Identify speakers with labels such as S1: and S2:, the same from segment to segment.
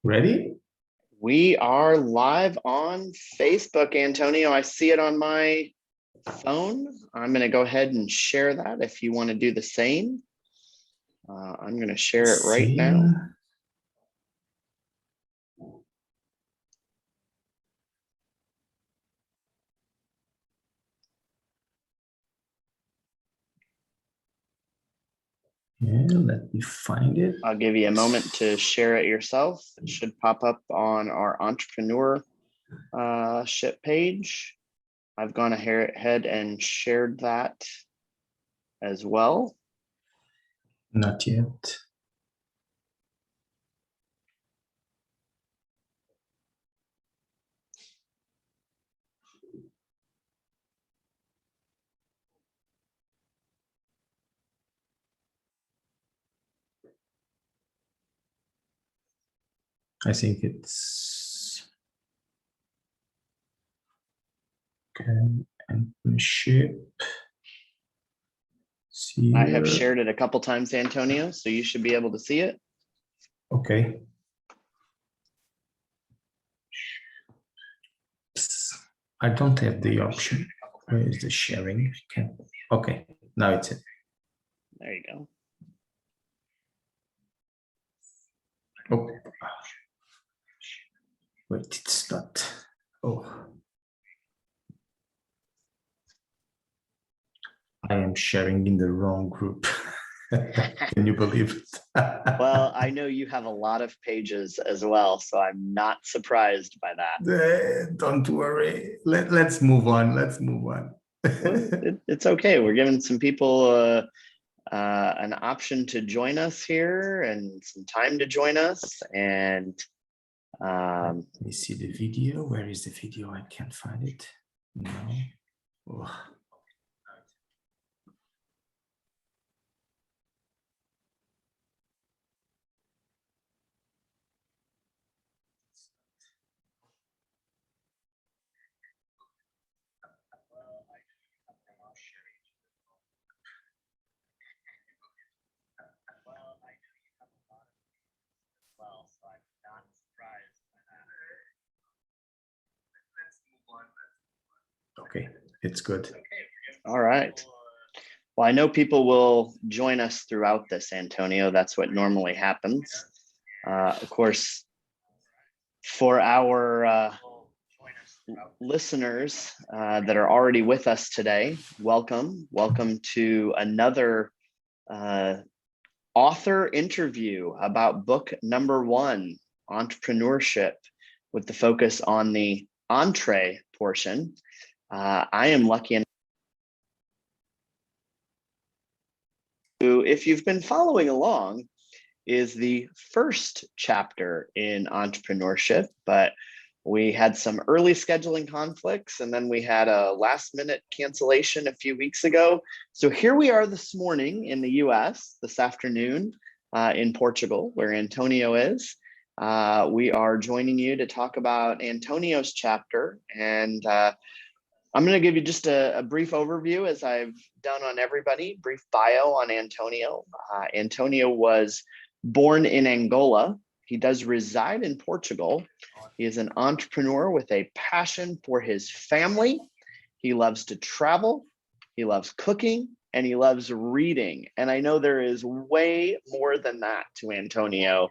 S1: Ready?
S2: We are live on Facebook, Antonio. I see it on my phone. I'm going to go ahead and share that if you want to do the same. I'm going to share it right now.
S1: Yeah, let me find it.
S2: I'll give you a moment to share it yourself. It should pop up on our ENTRE-Preneur-Ship page. I've gone ahead and shared that as well.
S1: Not yet. I think it's okay. ENTRE-Ship.
S2: I have shared it a couple times, Antonio, so you should be able to see it.
S1: Okay. I don't have the option. Where is the sharing? Okay, now it's it.
S2: There you go.
S1: Oh, wait, it's not. Oh, I am sharing in the wrong group. Can you believe it?
S2: Well, I know you have a lot of pages as well, so I'm not surprised by that.
S1: Don't worry. Let's move on. Let's move on.
S2: Well, it's okay. We're giving some people an option to join us here and some time to join us. And
S1: let me see the video. Where is the video? I can't find it. No. Oh. Okay, it's good.
S2: All right. Well, I know people will join us throughout this, Antonio. That's what normally happens. Of course, for our listeners that are already with us today, welcome. Welcome to another author interview about book number 1, ENTRE-Preneur-Ship, with the focus on the entree portion. I am lucky enough to, if you've been following along, is the first chapter in ENTRE-Preneur-Ship, but we had some early scheduling conflicts, and then we had a last-minute cancellation a few weeks ago. So here we are this morning in the US, this afternoon in Portugal, where Antonio is. We are joining you to talk about Antonio's chapter, and I'm going to give you just a brief overview, as I've done on everybody, brief bio on Antonio. Antonio was born in Angola. He does reside in Portugal. He is an entrepreneur with a passion for his family. He loves to travel. He loves cooking, and he loves reading. And I know there is way more than that to Antonio,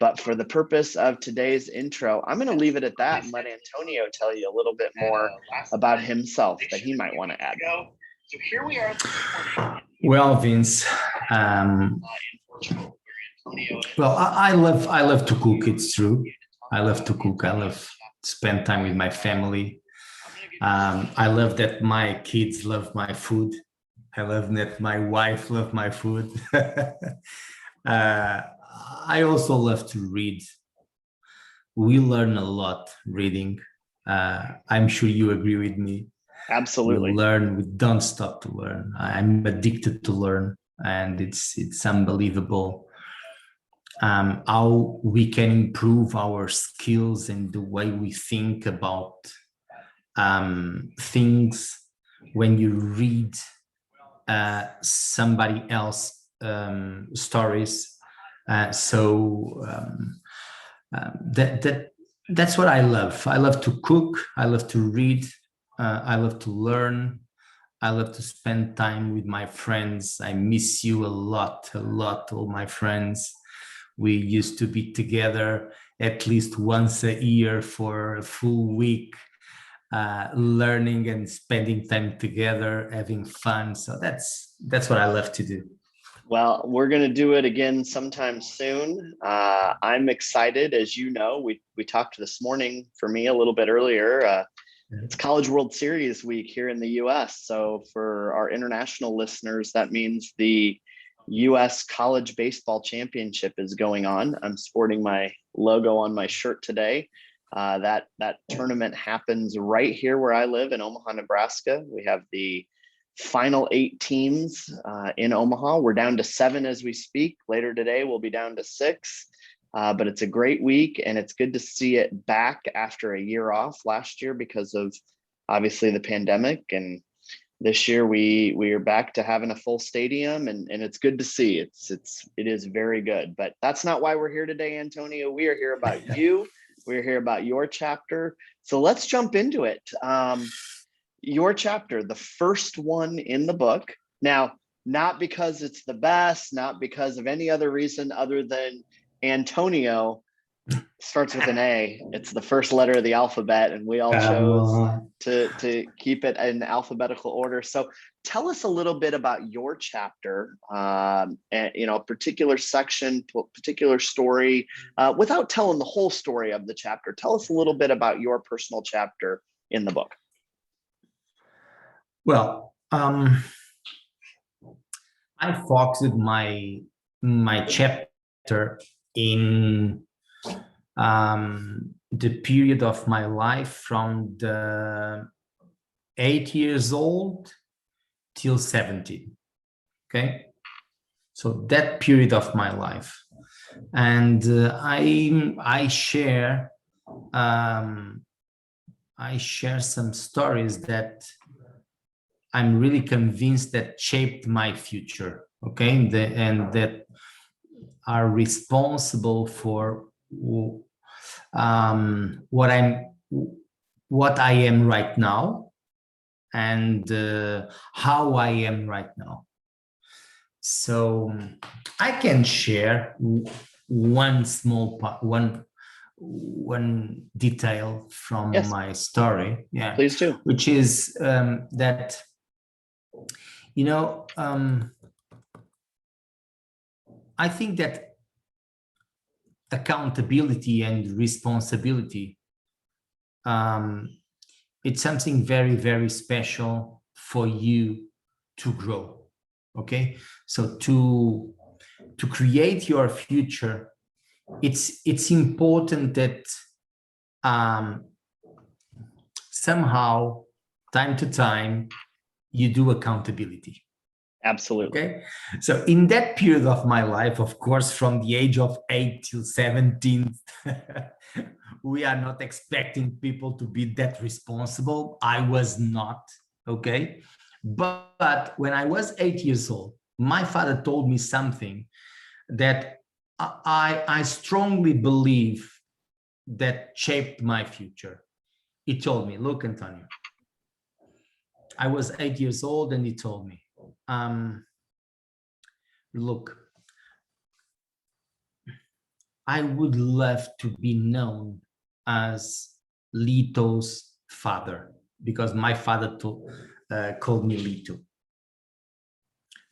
S2: but for the purpose of today's intro, I'm going to leave it at that and let Antonio tell you a little bit more about himself that he might want to add. So here we are.
S1: Well, Vince, well, I love to cook. It's true. I love to cook. I love to spend time with my family. I love that my kids love my food. I love that my wife loves my food. I also love to read. We learn a lot reading. I'm sure you agree with me.
S2: Absolutely.
S1: We learn. We don't stop to learn. I'm addicted to learn, and it's unbelievable how we can improve our skills and the way we think about things when you read somebody else's stories. That's what I love. I love to cook. I love to read. I love to learn. I love to spend time with my friends. I miss you a lot, all my friends. We used to be together at least once a year for a full week, learning and spending time together, having fun. So that's what I love to do.
S2: Well, we're going to do it again sometime soon. I'm excited. As you know, we talked this morning for me a little bit earlier. It's College World Series week here in the US. So for our international listeners, that means the US College Baseball Championship is going on. I'm sporting my logo on my shirt today. That tournament happens right here where I live in Omaha, Nebraska. We have the final 8 teams in Omaha. We're down to 7 as we speak. Later today, we'll be down to 6. But it's a great week, and it's good to see it back after a year off last year because of obviously the pandemic. And this year we are back to having a full stadium, and it's good to see. It is very good. But that's not why we're here today, Antonio. We are here about you. We're here about your chapter. So let's jump into it. Your chapter, the first one in the book. Now, not because it's the best, not because of any other reason other than Antonio starts with an A. It's the first letter of the alphabet, and we all chose to keep it in alphabetical order. So tell us a little bit about your chapter, and a particular section, particular story, without telling the whole story of the chapter. Tell us a little bit about your personal chapter in the book.
S1: Well, I focused my chapter in the period of my life from the 8 years old till 17. Okay, so that period of my life, and I share some stories that I'm really convinced that shaped my future, okay? And that are responsible for what I am right now, and how I am right now. So I can share one small part, one detail from my story. Yeah,
S2: please do.
S1: Which is that, I think that accountability and responsibility, it's something very, very special for you to grow. Okay, so to create your future, it's important that somehow, time to time, you do accountability.
S2: Absolutely.
S1: Okay. So in that period of my life, of course, from the age of 8 till 17, we are not expecting people to be that responsible. I was not. Okay. But when I was 8 years old, my father told me something that I strongly believe that shaped my future. He told me, look, Antonio, I was 8 years old, and he told me, look, I would love to be known as Lito's father, because my father called me Lito.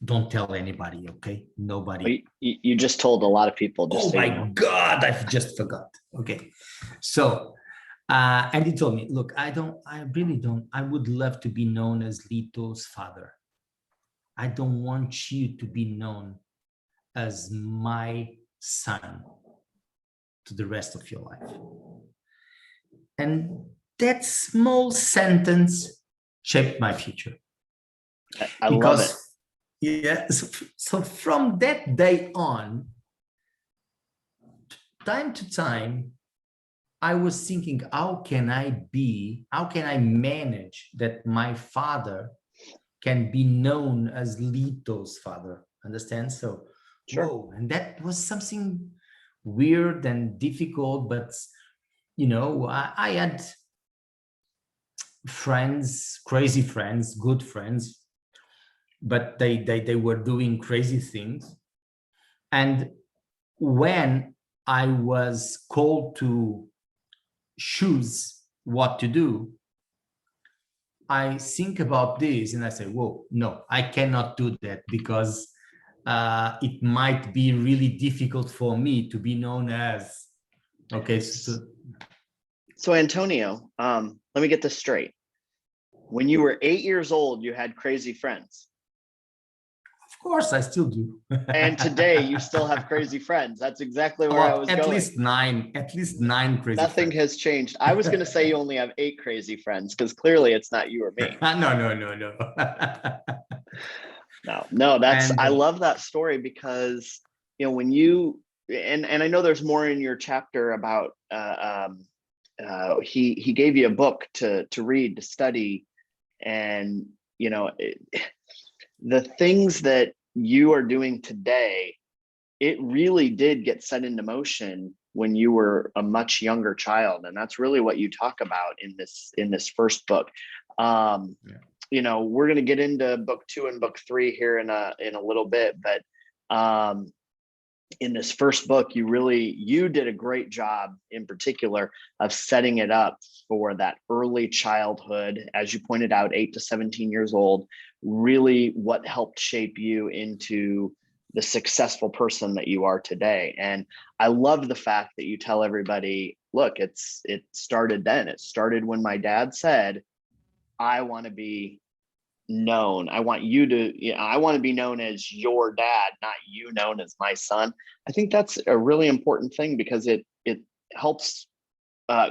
S1: Don't tell anybody, okay? Nobody.
S2: You just told a lot of people.
S1: Oh my God, I've just forgot. Okay, so and he told me, look, I really don't. I would love to be known as Lito's father. I don't want you to be known as my son to the rest of your life. And that small sentence shaped my future.
S2: I love it.
S1: Yeah. So from that day on, time to time, I was thinking, how can I manage that my father can be known as Lito's father? Understand? So,
S2: sure.
S1: whoa, and that was something weird and difficult, but you know, I had friends, crazy friends, good friends, but they were doing crazy things. And when I was called to choose what to do, I think about this and I say, whoa, no, I cannot do that, because it might be really difficult for me to be known as, okay.
S2: So Antonio, let me get this straight. When you were 8 years old, you had crazy friends.
S1: Of course, I still do.
S2: And today you still have crazy friends. That's exactly where I was
S1: at
S2: going.
S1: least nine crazy
S2: Nothing
S1: friends.
S2: has changed. I was going to say you only have 8 crazy friends, because clearly it's not you or me.
S1: No.
S2: No, that's,
S1: And
S2: I love that story, because, you know, when you, and I know there's more in your chapter about, he gave you a book to read, to study, and, you know, the things that you are doing today, it really did get set into motion when you were a much younger child. And that's really what you talk about in this first book. Yeah. You know, we're going to get into book 2 and book 3 here in a little bit, but in this first book, you did a great job in particular of setting it up for that early childhood, as you pointed out, 8 to 17 years old, really what helped shape you into the successful person that you are today. And I love the fact that you tell everybody, look, it started then. It started when my dad said, I want to be known. I want you to, you know, I want to be known as your dad, not you known as my son. I think that's a really important thing, because it helps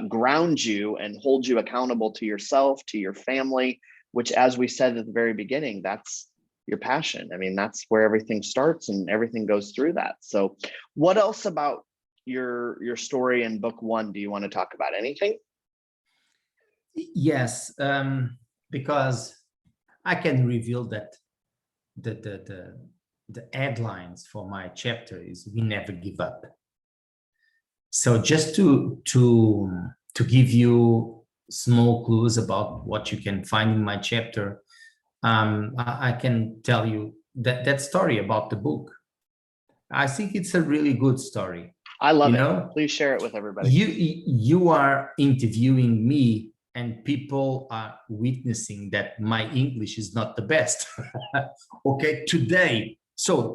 S2: ground you and hold you accountable to yourself, to your family, which, as we said at the very beginning, that's your passion. I mean, that's where everything starts and everything goes through that. So what else about your story in book 1 do you want to talk about? Anything?
S1: yes, because I can reveal that the headlines for my chapter is "We Never Give Up." So just to give you small clues about what you can find in my chapter, I can tell you that story about the book. I think it's a really good story.
S2: I love
S1: you
S2: it.
S1: know,
S2: Please share it with everybody.
S1: You are interviewing me, and people are witnessing that my English is not the best. Okay, today. So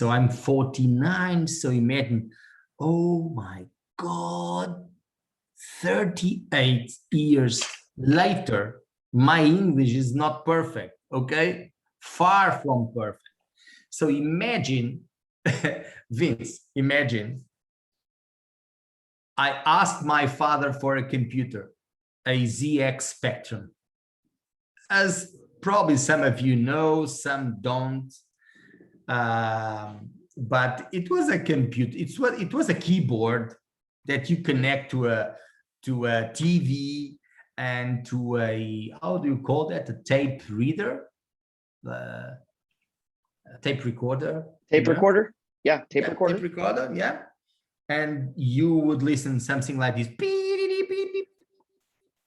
S1: I'm 49. So imagine, oh my God, 38 years later, my English is not perfect. Okay, far from perfect. So imagine, Vince, imagine I asked my father for a computer, a ZX Spectrum. As probably some of you know, some don't. But it was a computer. It was a keyboard that you connect to a TV and to a, how do you call that? A tape reader, a tape recorder.
S2: Tape recorder? Yeah, tape recorder.
S1: Tape recorder, yeah. And you would listen something like this,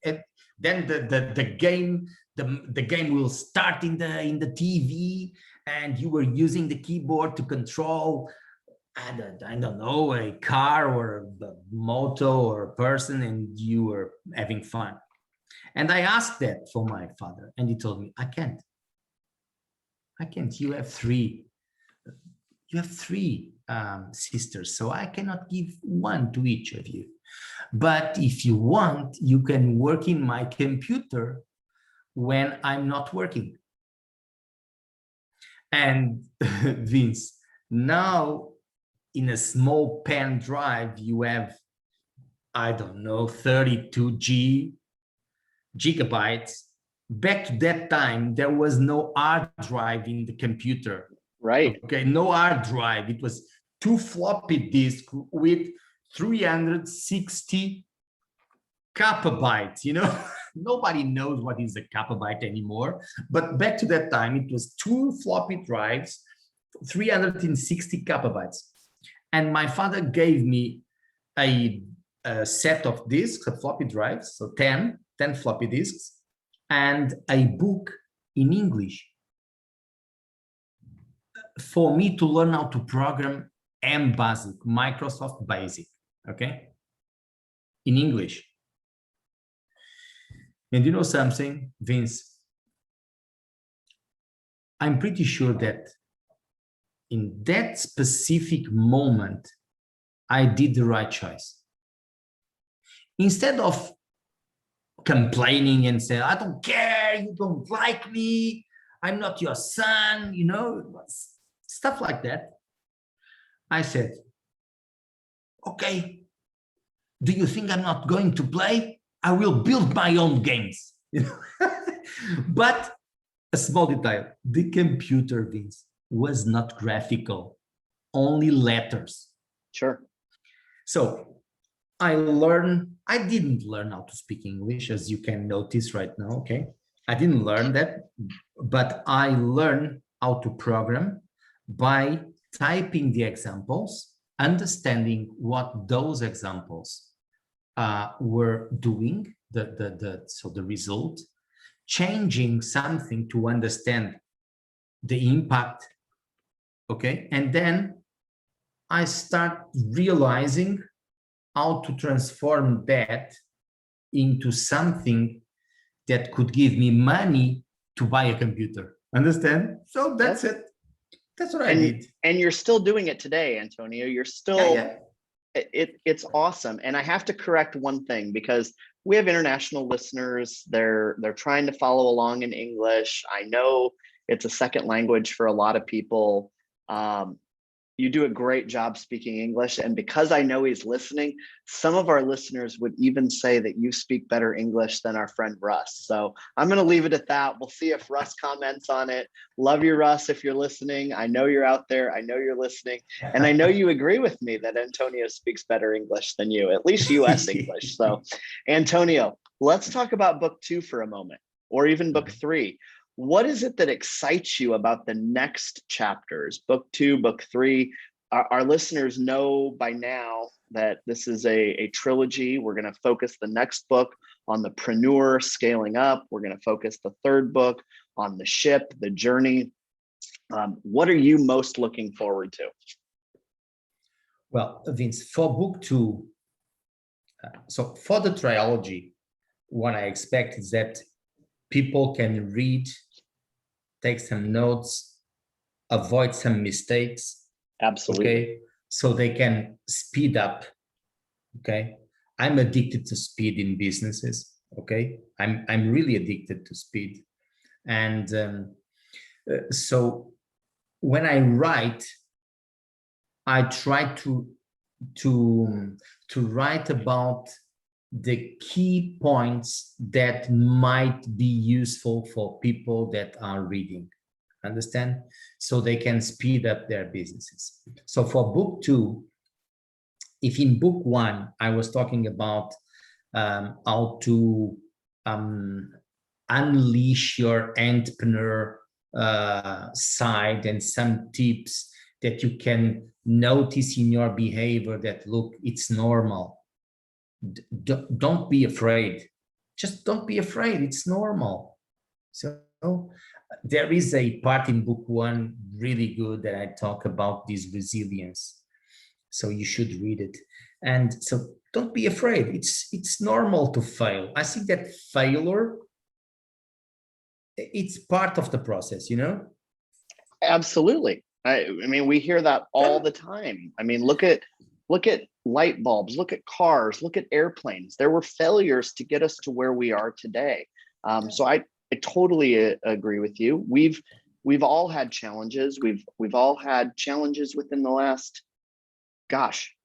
S1: and then the game will start in the TV, and you were using the keyboard to control, I don't know, a car or a moto or a person, and you were having fun. And I asked that for my father, and he told me, I can't. You have three. Sisters, so I cannot give one to each of you. But if you want, you can work in my computer when I'm not working. And Vince, now in a small pen drive, you have, I don't know, 32 gigabytes. Back to that time, there was no hard drive in the computer.
S2: Right.
S1: Okay, no hard drive. It was 2 floppy disks with 360 KB. Nobody knows what is a KB anymore. But back to that time, it was 2 floppy drives 360 KB. And my father gave me a set of disks, of floppy drives, so 10 floppy disks, and a book in English for me to learn how to program Basic, Microsoft Basic, okay, in English. And you know something, Vince? I'm pretty sure that in that specific moment, I did the right choice. Instead of complaining and saying, I don't care, you don't like me, I'm not your son, you know, stuff like that. I said, okay, do you think I'm not going to play? I will build my own games. You know? But a small detail, the computer, Vince, was not graphical, only letters.
S2: Sure.
S1: So I didn't learn how to speak English, as you can notice right now, okay? I didn't learn that, but I learned how to program by typing the examples, understanding what those examples were doing, so the result, changing something to understand the impact, okay? And then I start realizing how to transform that into something that could give me money to buy a computer. Understand? So that's it. That's what I did.
S2: And you're still doing it today, Antonio. You're still,
S1: yeah.
S2: It's awesome. And I have to correct one thing, because we have international listeners. They're trying to follow along in English. I know it's a second language for a lot of people. You do a great job speaking English. And because I know he's listening, some of our listeners would even say that you speak better English than our friend Russ. So I'm going to leave it at that. We'll see if Russ comments on it. Love you, Russ, if you're listening. I know you're out there. I know you're listening. And I know you agree with me that Antonio speaks better English than you, at least US English. So Antonio, let's talk about book 2 for a moment, or even book 3. What is it that excites you about the next chapters, book 2, book 3? Our listeners know by now that this is a trilogy. We're going to focus the next book on the preneur scaling up. We're going to focus the third book on the ship, the journey. What are you most looking forward to?
S1: Well, Vince, for book 2, so for the trilogy, what I expect is that people can read, take some notes, avoid some mistakes.
S2: Absolutely.
S1: Okay, so they can speed up. Okay, I'm addicted to speed in businesses. Okay, I'm really addicted to speed, and so when I write, I try to write about the key points that might be useful for people that are reading, understand? So they can speed up their businesses. So for book 2, if in book 1, I was talking about how to unleash your entrepreneur side and some tips that you can notice in your behavior that, look, it's normal. Don't be afraid. Just don't be afraid. It's normal. So there is a part in book 1 really good that I talk about this resilience. So you should read it. And so don't be afraid. It's normal to fail. I think that failure, it's part of the process, you know?
S2: Absolutely. I mean, we hear that all the time. I mean, look at light bulbs, look at cars, look at airplanes. There were failures to get us to where we are today. So I totally agree with you. We've all had challenges. We've all had challenges within the last,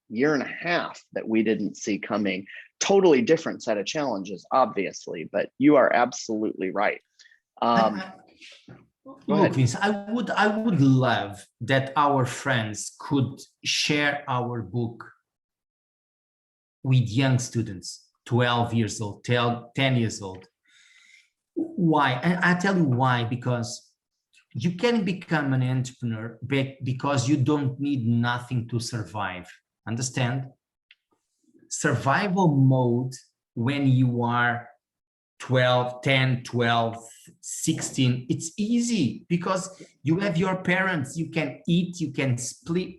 S2: year and a half that we didn't see coming. Totally different set of challenges, obviously, but you are absolutely right.
S1: Look, Vince, I would love that our friends could share our book with young students, 12 years old, 10 years old. Why? And I tell you why, because you can become an entrepreneur because you don't need nothing to survive. Understand? Survival mode when you are 12, 10, 12, 16, it's easy because you have your parents, you can eat, you can sleep,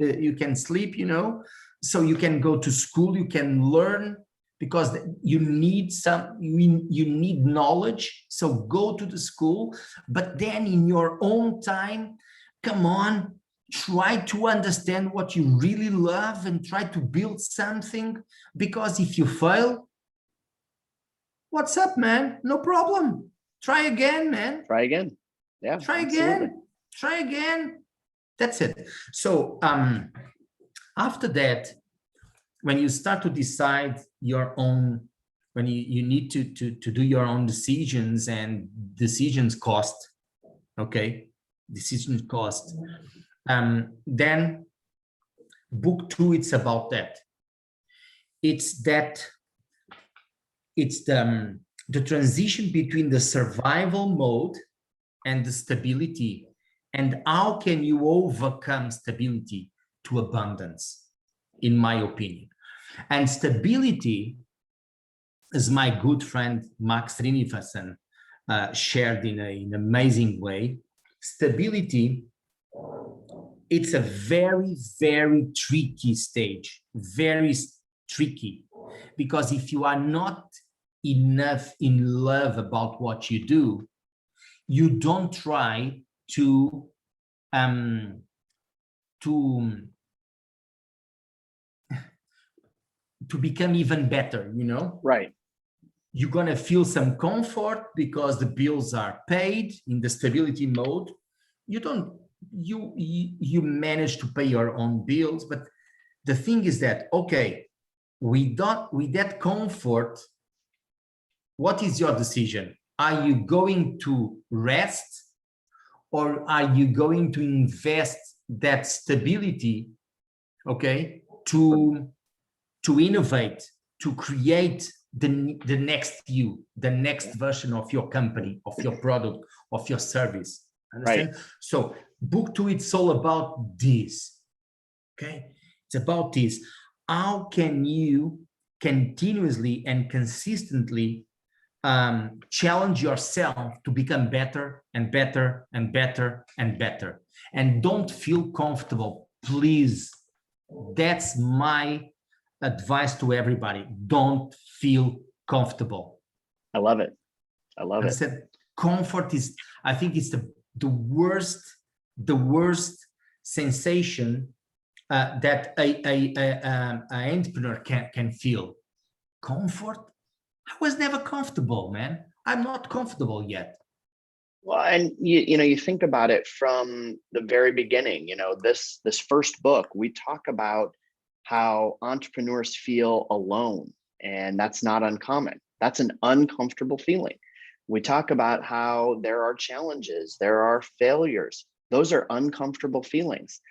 S1: you know, so you can go to school, you can learn because you need you need knowledge. So go to the school, but then in your own time, come on, try to understand what you really love and try to build something, because if you fail, what's up, man? No problem. Try again, man.
S2: Try again. Yeah.
S1: Try
S2: absolutely.
S1: again. Try again. That's it. So after that, when you start to decide your own, when you need to do your own decisions, and decisions cost, okay? Decisions cost. Then book 2, it's about that. It's the transition between the survival mode and the stability, and how can you overcome stability to abundance, in my opinion. And stability, as my good friend Max Srinivasan shared in an amazing way, stability, it's a very, very tricky stage, very tricky, because if you are not enough in love about what you do, you don't try to become even better, you know?
S2: Right.
S1: You're gonna feel some comfort because the bills are paid in the stability mode. You manage to pay your own bills, but the thing is that, okay, with that comfort, what is your decision? Are you going to rest, or are you going to invest that stability, okay, to innovate, to create the next you, the next version of your company, of your product, of your service? Understand? Right. So book 2, it's all about this, okay? It's about this. How can you continuously and consistently challenge yourself to become better and better and better and better, and don't feel comfortable, please. That's my advice to everybody. Don't feel comfortable.
S2: I love it. I love it.
S1: Said comfort is, I think it's the worst sensation that a entrepreneur can feel. Comfort? I was never comfortable, man. I'm not comfortable yet.
S2: Well, and you think about it from the very beginning. This first book, we talk about how entrepreneurs feel alone, and that's not uncommon. That's an uncomfortable feeling. We talk about how there are challenges, there are failures. Those are uncomfortable feelings.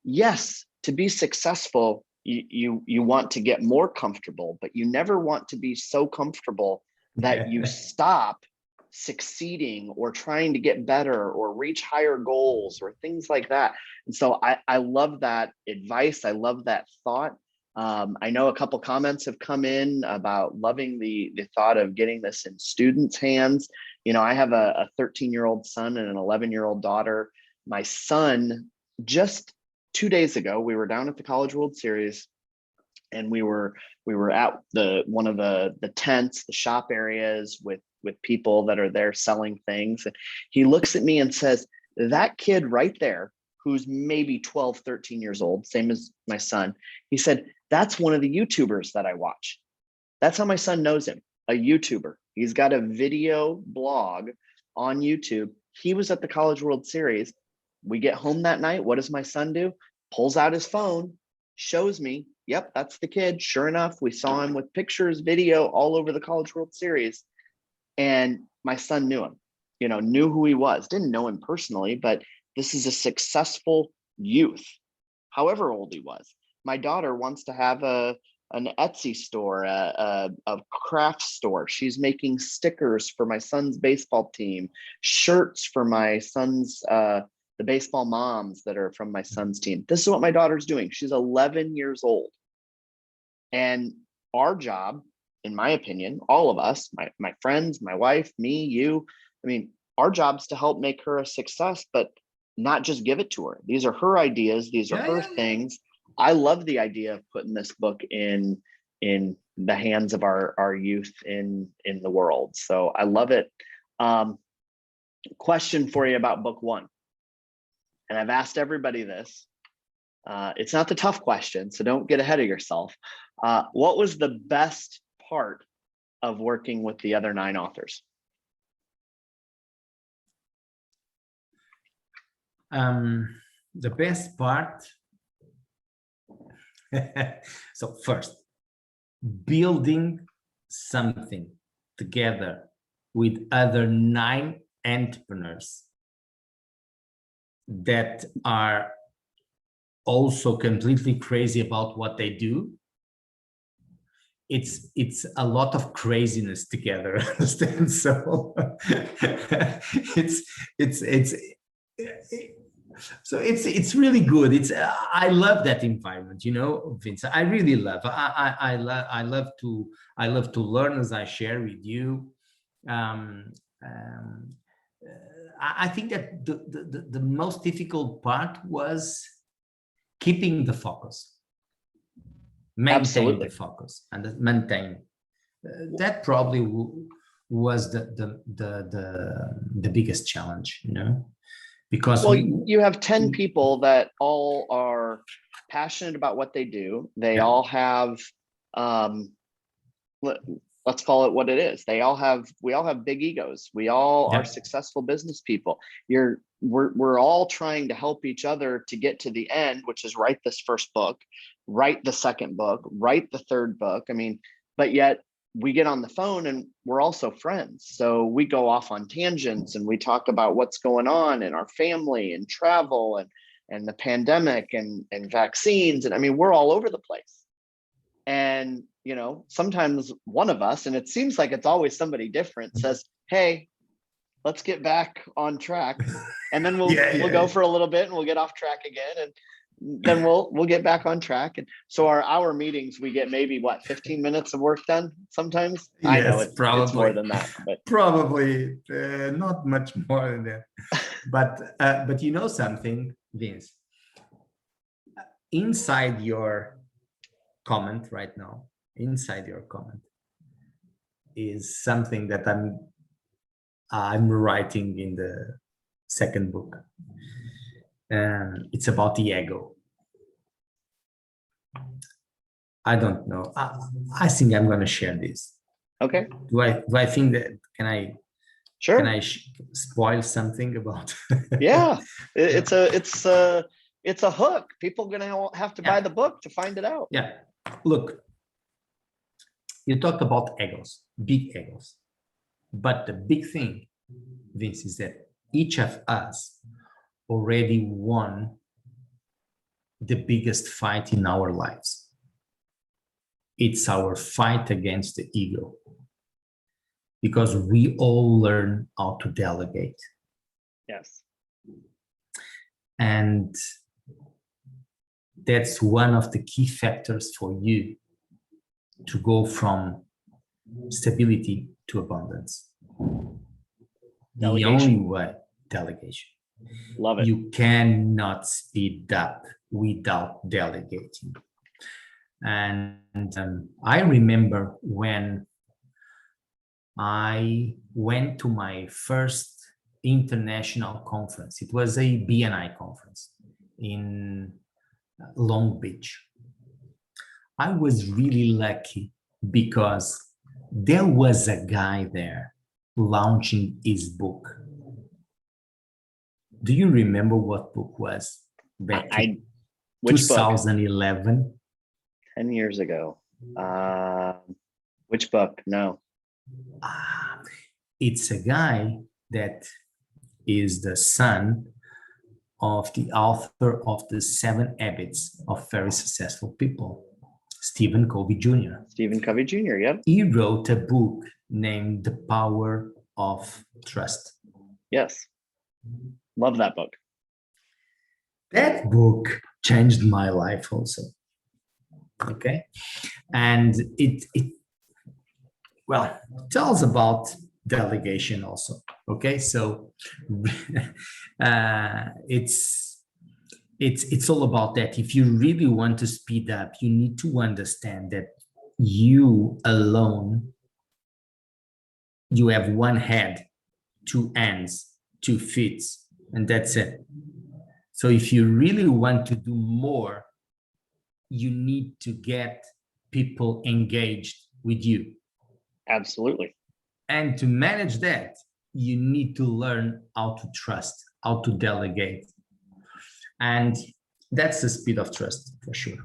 S2: Yes, to be successful, you want to get more comfortable, but you never want to be so comfortable that you stop succeeding or trying to get better or reach higher goals or things like that. And so I love that advice. I love that thought. I know a couple comments have come in about loving the thought of getting this in students' hands. I have a 13-year-old son and an 11-year-old daughter. My son, just 2 days ago, we were down at the College World Series, and we were at one of the tents, the shop areas with people that are there selling things. And he looks at me and says, that kid right there, who's maybe 12, 13 years old, same as my son, he said, that's one of the YouTubers that I watch. That's how my son knows him, a YouTuber. He's got a video blog on YouTube. He was at the College World Series. We get home that night. What does my son do? Pulls out his phone, shows me, yep, that's the kid. Sure enough, we saw him with pictures, video all over the College World Series. And my son knew him, knew who he was. Didn't know him personally, but this is a successful youth, however old he was. My daughter wants to have a an Etsy store, a craft store. She's making stickers for my son's baseball team, shirts for my son's, the baseball moms that are from my son's team. This is what my daughter's doing. She's 11 years old. And our job, in my opinion, all of us, my friends, my wife, me, you, I mean, our job's to help make her a success, but not just give it to her. These are her ideas. These are her things. I love the idea of putting this book in the hands of our youth in the world. So I love it. Question for you about book one. And I've asked everybody this. It's not the tough question, so don't get ahead of yourself. What was the best part of working with the other 9 authors?
S1: The best part, so first, building something together with other 9 entrepreneurs that are also completely crazy about what they do. It's a lot of craziness together, understand? So it's really good. I love that environment, you know, Vince. I really love. I love to learn as I share with you. I think that the most difficult part was keeping the focus, maintain the focus, and maintain. That probably was the biggest challenge, you know, because
S2: you have 10 people that all are passionate about what they do. They all have, let's call it what it is. We all have big egos. We all are successful business people. We're all trying to help each other to get to the end, which is write this first book, write the second book, write the third book. I mean, but yet we get on the phone and we're also friends. So we go off on tangents and we talk about what's going on in our family and travel and the pandemic and vaccines. And I mean, we're all over the place. And, you know, sometimes one of us, and it seems like it's always somebody different, says, hey, let's get back on track. And then we'll go for a little bit and we'll get off track again. And then we'll get back on track. And so our hour meetings, we get maybe 15 minutes of work done sometimes.
S1: Yes,
S2: I know
S1: probably,
S2: it's more than that, but
S1: probably not much more than that. But you know something, Vince, inside your comment right now, inside your comment is something that I'm writing in the second book. It's about the ego. I don't know. I think I'm going to share this.
S2: Okay.
S1: Do I think that can I spoil something about?
S2: Yeah, it's a hook. People are going to have to buy the book to find it out.
S1: Yeah. Look, you talked about egos, big egos, but the big thing, Vince, is that each of us already won the biggest fight in our lives. It's our fight against the ego, because we all learn how to delegate.
S2: Yes.
S1: And that's one of the key factors for you to go from stability to abundance. The only way, delegation.
S2: Love it.
S1: You cannot speed up without delegating. And I remember when I went to my first international conference. It was a BNI conference in Long Beach. I was really lucky because there was a guy there launching his book. Do you remember what book was back in 2011?
S2: 10 years ago. Which book? No.
S1: It's a guy that is the son of the author of the 7 Habits of Very Successful People. Stephen Covey Jr.
S2: Stephen Covey Jr. Yep.
S1: He wrote a book named The Power of Trust.
S2: Yes. Love that book.
S1: That book changed my life also. Okay. And it tells about delegation also. Okay. So it's all about that. If you really want to speed up, you need to understand that you alone, you have one head, two hands, two feet, and that's it. So if you really want to do more, you need to get people engaged with you.
S2: Absolutely.
S1: And to manage that, you need to learn how to trust, how to delegate. And that's the speed of trust for sure.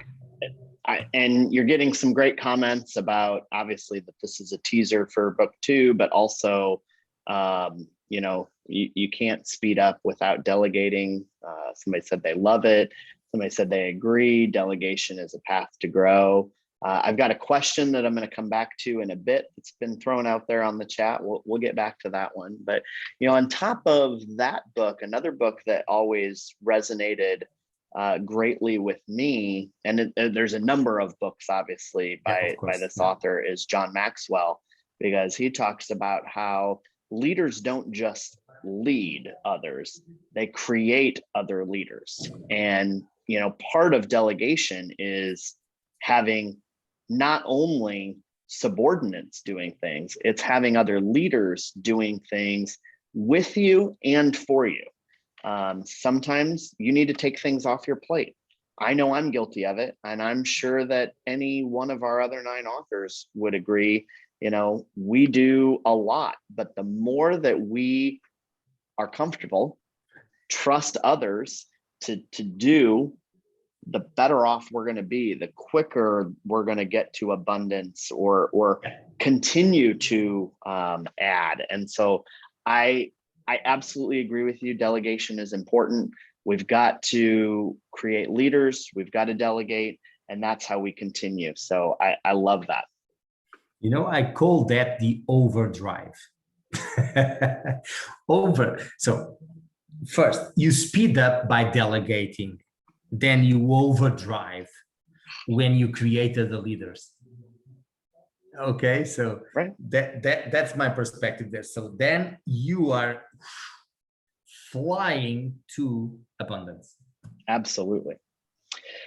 S2: And you're getting some great comments about, obviously, that this is a teaser for book 2, but also, you know, you can't speed up without delegating. Somebody said they love it. Somebody said they agree. Delegation is a path to grow. I've got a question that I'm going to come back to in a bit. It's been thrown out there on the chat. We'll get back to that one. But, you know, on top of that book, another book that always resonated greatly with me, and there's a number of books, obviously, by this author, is John Maxwell, because he talks about how leaders don't just lead others, they create other leaders. And, you know, part of delegation is having not only subordinates doing things, it's having other leaders doing things with you and for you. Sometimes you need to take things off your plate. I know I'm guilty of it, and I'm sure that any one of our other 9 authors would agree. You know, we do a lot, but the more that we are comfortable, trust others to do, the better off we're going to be, the quicker we're going to get to abundance or continue to add. And so I absolutely agree with you. Delegation is important. We've got to create leaders. We've got to delegate, and that's how we continue. So I love that.
S1: You know, I call that the overdrive. So first, you speed up by delegating. Then you overdrive when you created the leaders. Okay, so
S2: right.
S1: That's my perspective there. So then you are flying to abundance.
S2: Absolutely.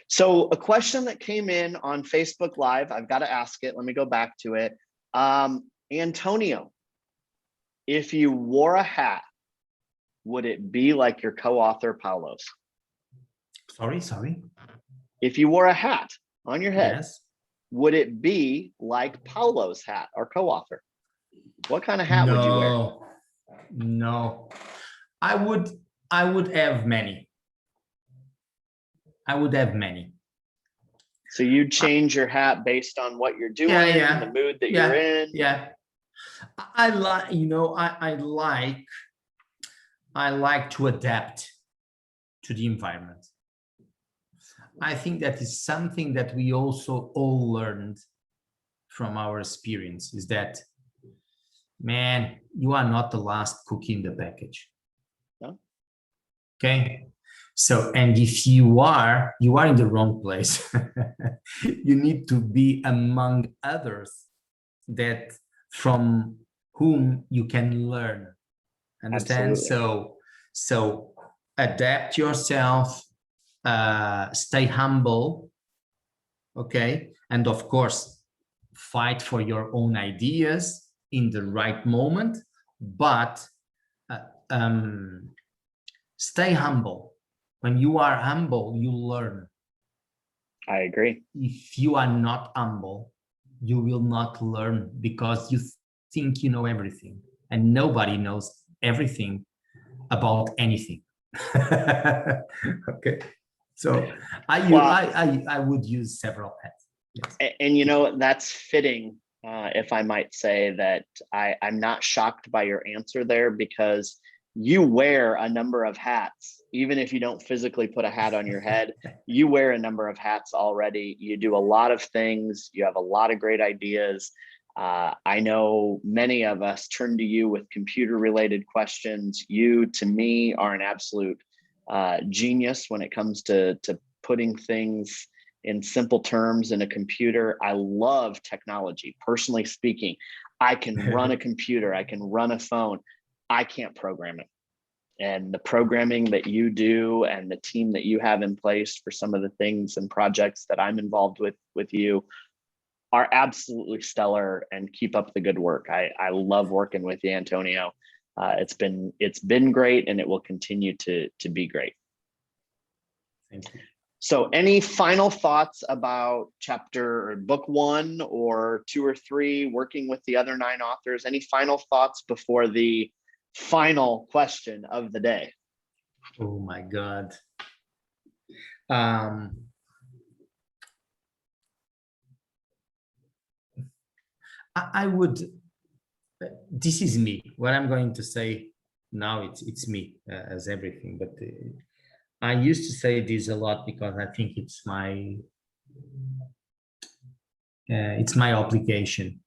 S2: So a question that came in on Facebook Live, I've got to ask it. Let me go back to it. Antonio, if you wore a hat, would it be like your co-author Paulo's?
S1: Sorry.
S2: If you wore a hat on your head,
S1: yes,
S2: would it be like Paulo's hat, our co-author? What kind of hat would you wear?
S1: No, I would have many.
S2: So you'd change your hat based on what you're doing, the mood that you're in.
S1: Yeah. I like, you know, I like to adapt to the environment. I think that is something that we also all learned from our experience, is that, man, you are not the last cookie in the package.
S2: No.
S1: Okay. So, and if you are in the wrong place. You need to be among others that from whom you can learn. Understand?
S2: Absolutely.
S1: So adapt yourself, stay humble, okay? And of course, fight for your own ideas in the right moment, but stay humble. When you are humble, you learn.
S2: I agree.
S1: If you are not humble, you will not learn, because you think you know everything, and nobody knows everything about anything. Okay, so I would use several hats.
S2: Yes. And you know, that's fitting, if I might say, that I'm not shocked by your answer there, because you wear a number of hats even if you don't physically put a hat on your head, you wear a number of hats already. You do a lot of things. You have a lot of great ideas. I know many of us turn to you with computer related questions. You, to me, are an absolute genius when it comes to putting things in simple terms in a computer. I love technology. Personally speaking, I can run a computer, I can run a phone. I can't program it. And the programming that you do and the team that you have in place for some of the things and projects that I'm involved with you are absolutely stellar, and keep up the good work. I love working with you, Antonio. It's been great, and it will continue to be great.
S1: Thank you.
S2: So any final thoughts about chapter or book 1 or 2 or 3, working with the other 9 authors? Any final thoughts before the final question of the day?
S1: Oh my God. I would, this is me. What I'm going to say now, it's me as everything, but I used to say this a lot because I think it's my obligation.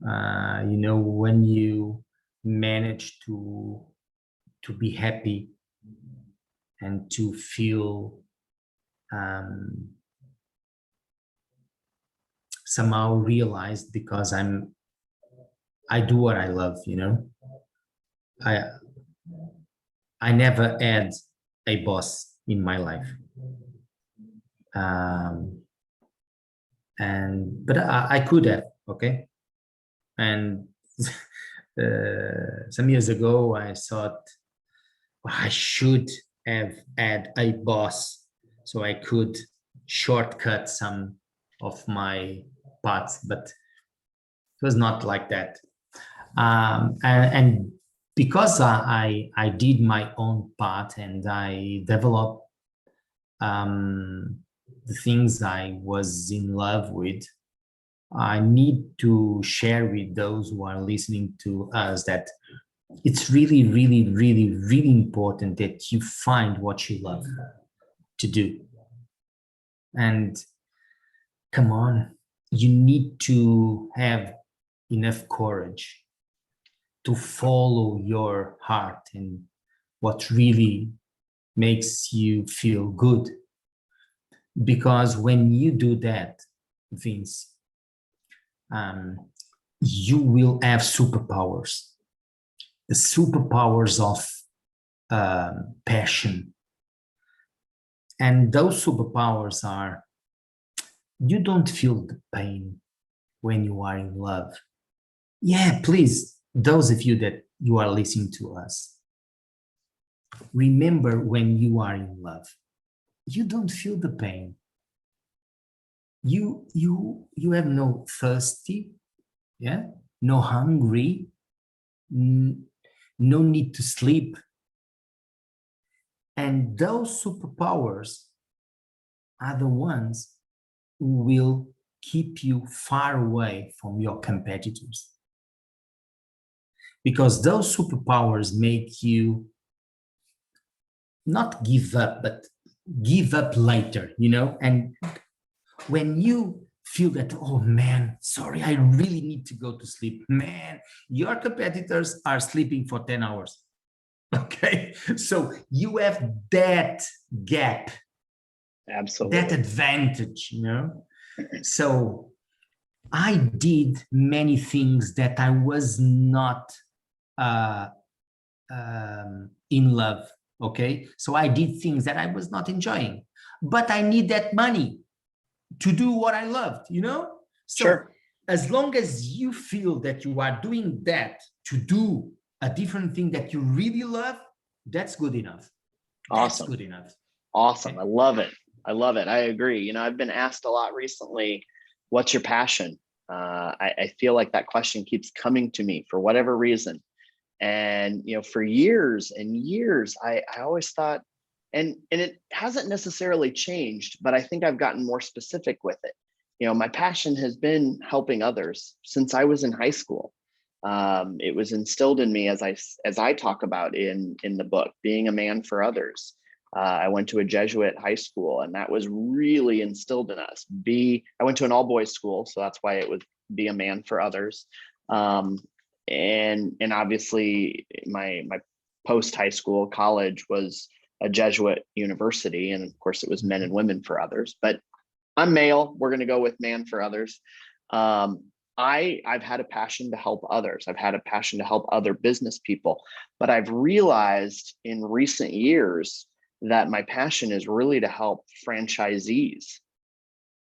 S1: You know, when you manage to be happy and to feel somehow realized, because I do what I love, you know. I never had a boss in my life, but I could have, okay. And some years ago, I thought I should have had a boss so I could shortcut some of my paths, but it was not like that. And because I did my own path and I developed the things I was in love with, I need to share with those who are listening to us that it's really, really, really, really important that you find what you love to do. And come on, you need to have enough courage to follow your heart and what really makes you feel good. Because when you do that, Vince, you will have superpowers, the superpowers of passion. And those superpowers are, you don't feel the pain when you are in love. Yeah, please, those of you that you are listening to us, remember when you are in love, you don't feel the pain. You have no thirsty, yeah, no hungry, no need to sleep. And those superpowers are the ones who will keep you far away from your competitors. Because those superpowers make you not give up, but give up later, you know? And when you feel that, oh man, sorry, I really need to go to sleep. Man, your competitors are sleeping for 10 hours. Okay, so you have that gap,
S2: Absolutely,
S1: that advantage, you know. So I did many things that I was not in love. Okay, so I did things that I was not enjoying, but I need that money to do what I loved, you know. So
S2: sure.
S1: As long as you feel that you are doing that to do a different thing that you really love, that's good enough.
S2: Awesome.
S1: That's good enough.
S2: Awesome.
S1: Okay.
S2: I love it. I love it. I agree. You know, I've been asked a lot recently, what's your passion? I feel like that question keeps coming to me for whatever reason. And, you know, for years and years, I always thought, and it hasn't necessarily changed, but I think I've gotten more specific with it. You know, my passion has been helping others since I was in high school. It was instilled in me, as I talk about in the book, being a man for others. I went to a Jesuit high school, and that was really instilled in us. I went to an all boys school, so that's why it was be a man for others. And obviously my post high school college was a Jesuit university, and of course it was men and women for others, but I'm male. We're going to go with man for others. I've had a passion to help others. I've had a passion to help other business people, but I've realized in recent years that my passion is really to help franchisees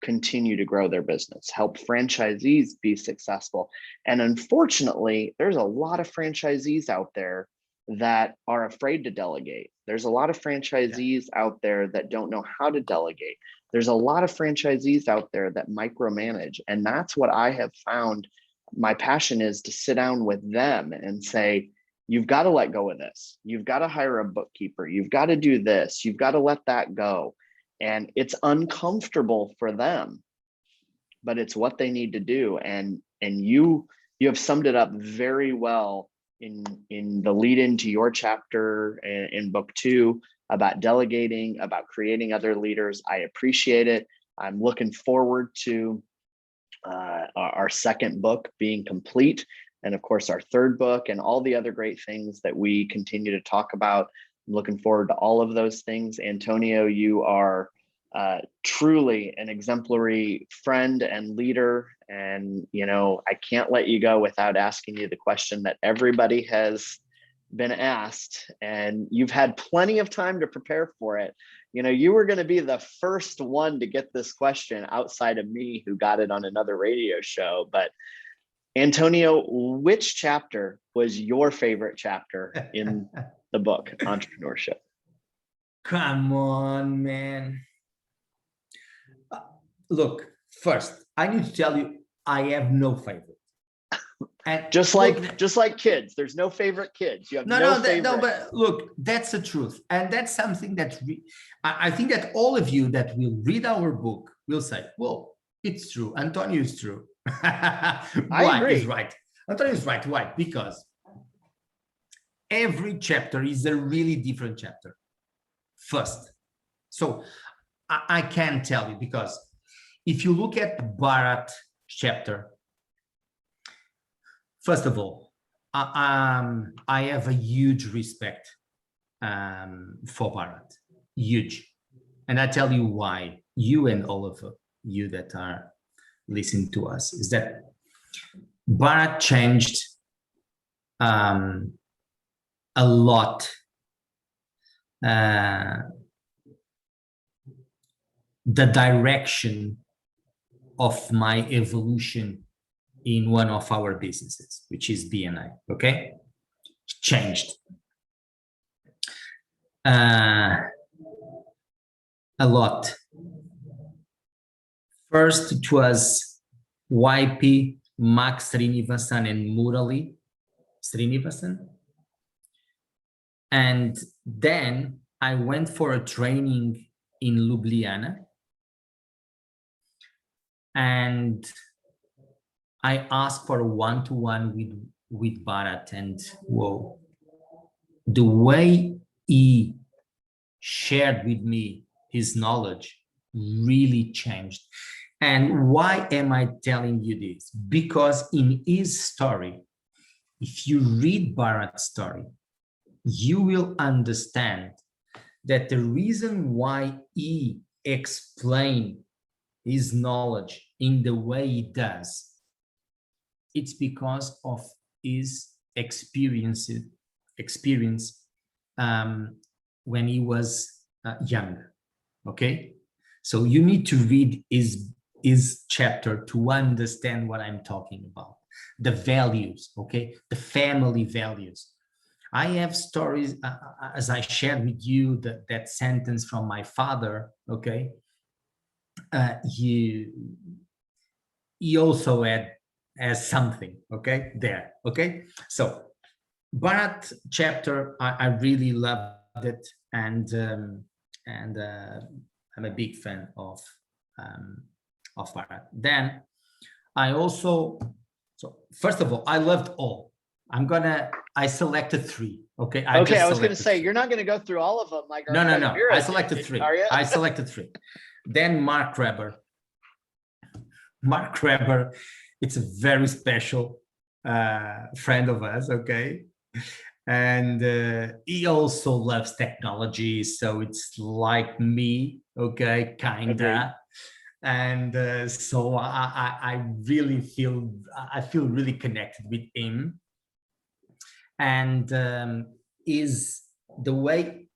S2: continue to grow their business, help franchisees be successful. And unfortunately, there's a lot of franchisees out there that are afraid to delegate. There's a lot of franchisees out there that don't know how to delegate. There's a lot of franchisees out there that micromanage. And that's what I have found my passion is, to sit down with them and say, you've got to let go of this. You've got to hire a bookkeeper. You've got to do this. You've got to let that go. And it's uncomfortable for them, but it's what they need to do. And you have summed it up very well in the lead into your chapter in book 2 about delegating, about creating other leaders. I appreciate it. I'm looking forward to our second book being complete, and of course our third book, and all the other great things that we continue to talk about. I'm looking forward to all of those things. Antonio, you are truly an exemplary friend and leader. And, I can't let you go without asking you the question that everybody has been asked, and you've had plenty of time to prepare for it. You were going to be the first one to get this question outside of me, who got it on another radio show. But Antonio, which chapter was your favorite chapter in the book, ENTRE-Preneur-Ship?
S1: Come on, man. Look, first, I need to tell you, I have no favorite. And
S2: just like kids, there's no favorite kids. You have no favorite.
S1: No, but look, that's the truth. And that's something that I think that all of you that will read our book will say, well, it's true. Antonio is true.
S2: I agree.
S1: He's right. Antonio is right. Why? Because every chapter is a really different chapter. First. So I can tell you, because if you look at Bharat chapter, first of all, I have a huge respect for Bharat, huge. And I tell you why, you and all of you that are listening to us, is that Bharat changed a lot the direction of my evolution in one of our businesses, which is BNI. Okay, changed a lot. First, it was YP, Max Srinivasan, and Murali Srinivasan, and then I went for a training in Ljubljana, and I asked for a one-to-one with Bharat, and whoa, the way he shared with me his knowledge really changed. And why am I telling you this? Because in his story, if you read Bharat's story, you will understand that the reason why he explained his knowledge in the way he does, it's because of his experience when he was young. Okay, so you need to read his chapter to understand what I'm talking about. The values, okay, the family values. I have stories, as I shared with you, that sentence from my father. Okay, he also has something, okay, there. Okay, so Bharat chapter, I really loved it, and I'm a big fan of Bharat. Then I also, so first of all, I loved all. I selected three. Okay.
S2: I was going to
S1: selected
S2: say,
S1: three.
S2: you're not going to go through all of them. Like
S1: No. I selected three.
S2: Are you?
S1: I selected three. Then Mark Reber. Mark Reber, it's a very special friend of us, okay? And he also loves technology, so it's like me, okay, kinda. And so I really feel really connected with him, and is the way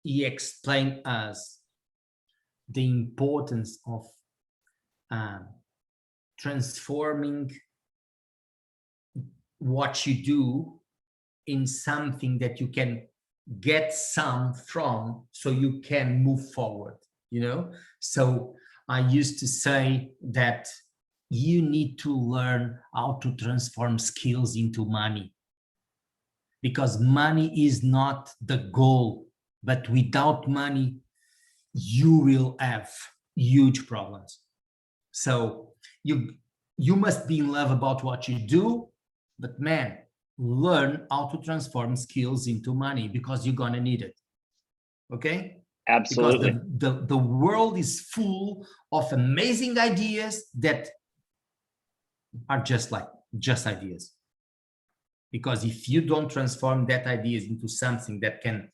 S1: he explained us the importance of transforming what you do in something that you can get some from, so you can move forward, you know? So I used to say that you need to learn how to transform skills into money, because money is not the goal, but without money, you will have huge problems. So you must be in love about what you do, but man, learn how to transform skills into money, because you're gonna need it. Okay?
S2: Absolutely.
S1: Because the world is full of amazing ideas that are just ideas. Because if you don't transform that ideas into something that can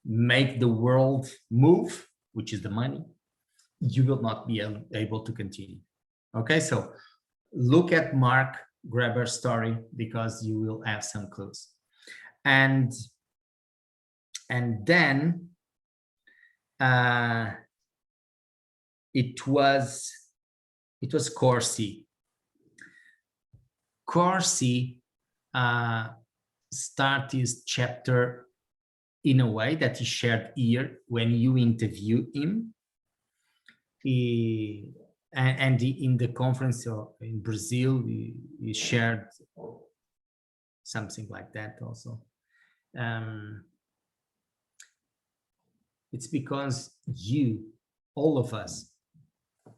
S1: make the world move, which is the money, you will not be able to continue. Okay, so look at Mark Reber's story, because you will have some clues. And then it was Corsi. Corsi start his chapter in a way that he shared here when you interview him. And in the conference in Brazil, he shared something like that also. It's because all of us,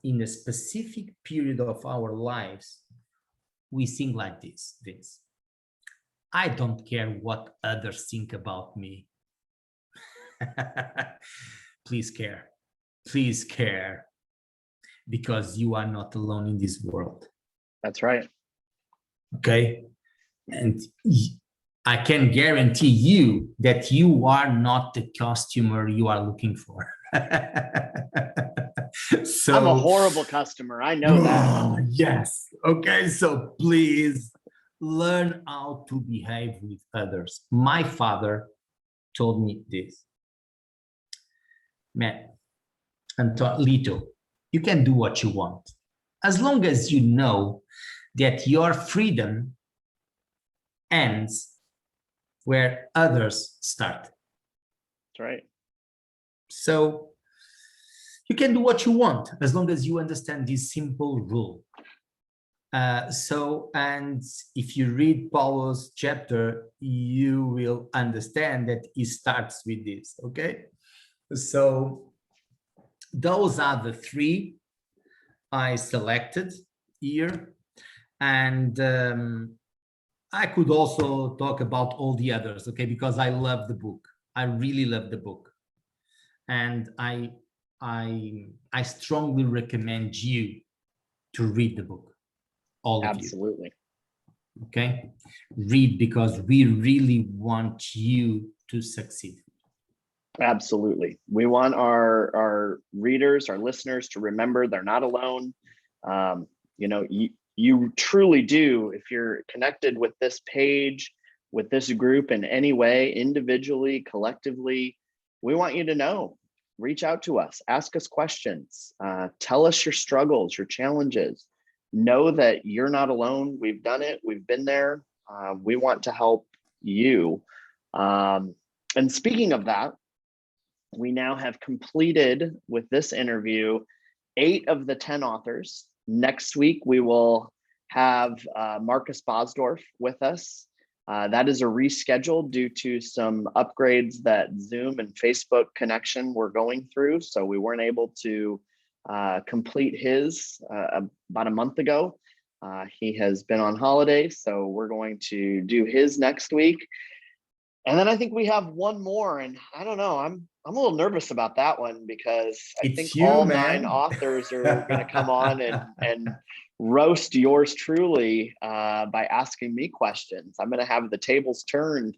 S1: in a specific period of our lives, we think like this, Vince. I don't care what others think about me. Please care. Please care. Because you are not alone in this world.
S2: That's right.
S1: Okay? And I can guarantee you that you are not the customer you are looking for. So
S2: I'm a horrible customer. I know that.
S1: Yes. Okay. So please learn how to behave with others. My father told me this. Man, Lito, you can do what you want, as long as you know that your freedom ends where others start.
S2: That's right.
S1: So you can do what you want, as long as you understand this simple rule. And if you read Paulo's chapter, you will understand that he starts with this, okay? So those are the three I selected here. And I could also talk about all the others, okay? Because I love the book. I really love the book. And I strongly recommend you to read the book. All of you.
S2: Absolutely.
S1: Okay? Read, because we really want you to succeed.
S2: Absolutely. We want our readers, our listeners to remember they're not alone. You know, you truly do. If you're connected with this page, with this group in any way, individually, collectively, we want you to know. Reach out to us, ask us questions, tell us your struggles, your challenges. Know that you're not alone. We've done it. We've been there. We want to help you. And speaking of that, we now have completed with this interview 8 of the 10 authors. Next week, we will have Marcus Bosdorf with us. That is a reschedule due to some upgrades that Zoom and Facebook connection were going through. So we weren't able to complete his about a month ago. He has been on holiday, so we're going to do his next week. And then I think we have one more, and I don't know, I'm a little nervous about that one because I think
S1: It's you,
S2: all 9
S1: man.
S2: authors are going to come on and roast yours truly by asking me questions. I'm going to have the tables turned.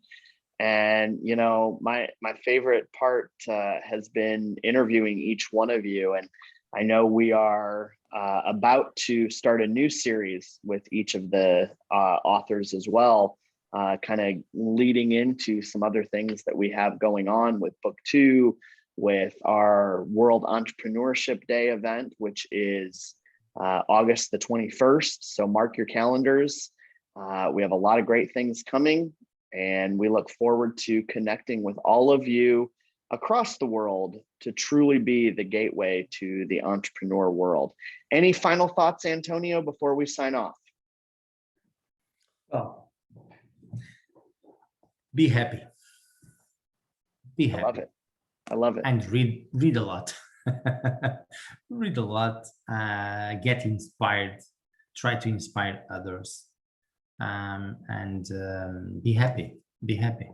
S2: And you know, my favorite part has been interviewing each one of you. And I know we are about to start a new series with each of the authors as well, kind of leading into some other things that we have going on with book 2, with our World Entrepreneurship Day event, which is August the 21st. So mark your calendars. We have a lot of great things coming, and we look forward to connecting with all of you across the world to truly be the gateway to the entrepreneur world. Any final thoughts, Antonio, before we sign off?
S1: Well, be happy. Be happy.
S2: I love it. I love it.
S1: And read a lot. Read a lot. Get inspired. Try to inspire others. And be happy. Be happy.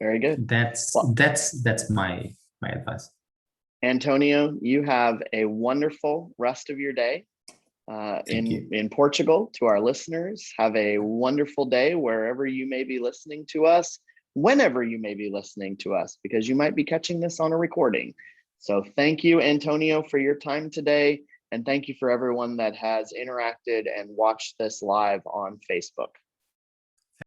S2: Very good.
S1: That's my advice.
S2: Antonio, you have a wonderful rest of your day in Portugal. To our listeners, have a wonderful day wherever you may be listening to us, whenever you may be listening to us, because you might be catching this on a recording. So thank you, Antonio, for your time today. And thank you for everyone that has interacted and watched this live on Facebook.